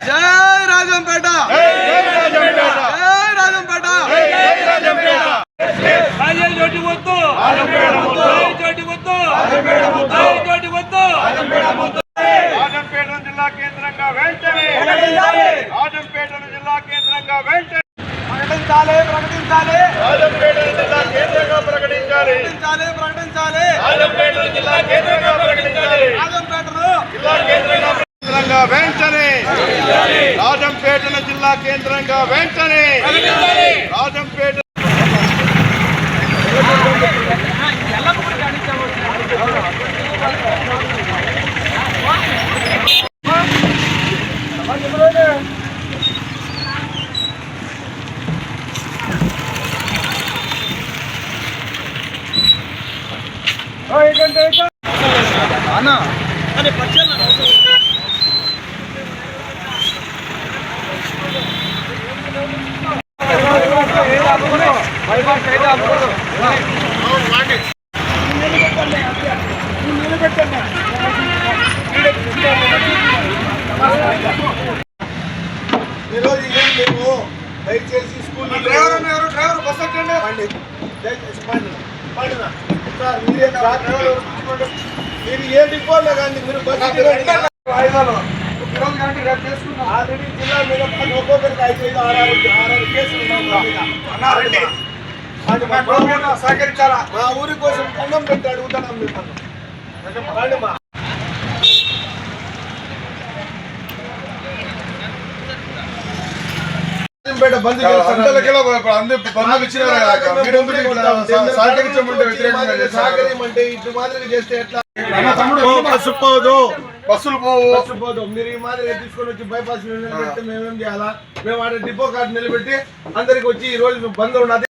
జై రాజంపేట, జై రాజంపేట, జై రాజంపేట, జై రాజంపేట. రాజే జోటి వద్దు, రాజంపేట వద్దు, జోటి వద్దు, రాజంపేట వద్దు, జోటి వద్దు, రాజంపేట వద్దు. రాజంపేట జిల్లా కేంద్రంగా వెంటనే రాజంపేట జిల్లా కేంద్రంగా వెంటనే ప్రకటించాలి, ప్రకటించాలి. రాజంపేట జిల్లా కేంద్రంగా ప్రకటించాలి, ప్రకటించాలి, ప్రకటించాలి. రాజంపేట జిల్లా కేంద్రంగా ప్రకటించాలి. రాజంపేటను జిల్లా కేంద్రంగా వెంటనే రాజంపేటను జిల్లా కేంద్రంగా వెంటనే రాజంపేట అన్నా అనే పచ్చళ్ళ ఈరోజు ఏం లేవు. దయచేసి స్కూల్ డ్రైవర్ బస్ ఎక్కండి, దయచేసి పండినా సార్ మీరు ఏ డిపోలో కానీ మీరు ఆల్రెడీ జిల్లా మీద ఒక్కొక్కరికి 5-6 కేసులు సహకరించాలా. మా ఊరి కోసం అన్నం పెట్టి అడుగుతాను మీరు బంద్ సహకరించమంటే ఇటు మాదిరిగా చేస్తే ఎట్లా? బస్సులు పోదు. మీరు ఈ మాదిరిగా తీసుకొని వచ్చి బైపాస్ నిలబెడితే మేమేం చేయాలా? మేము ఆడ డిపో కార్డు నిలబెట్టి అందరికి వచ్చి ఈ రోజు బంద్ ఉన్నది.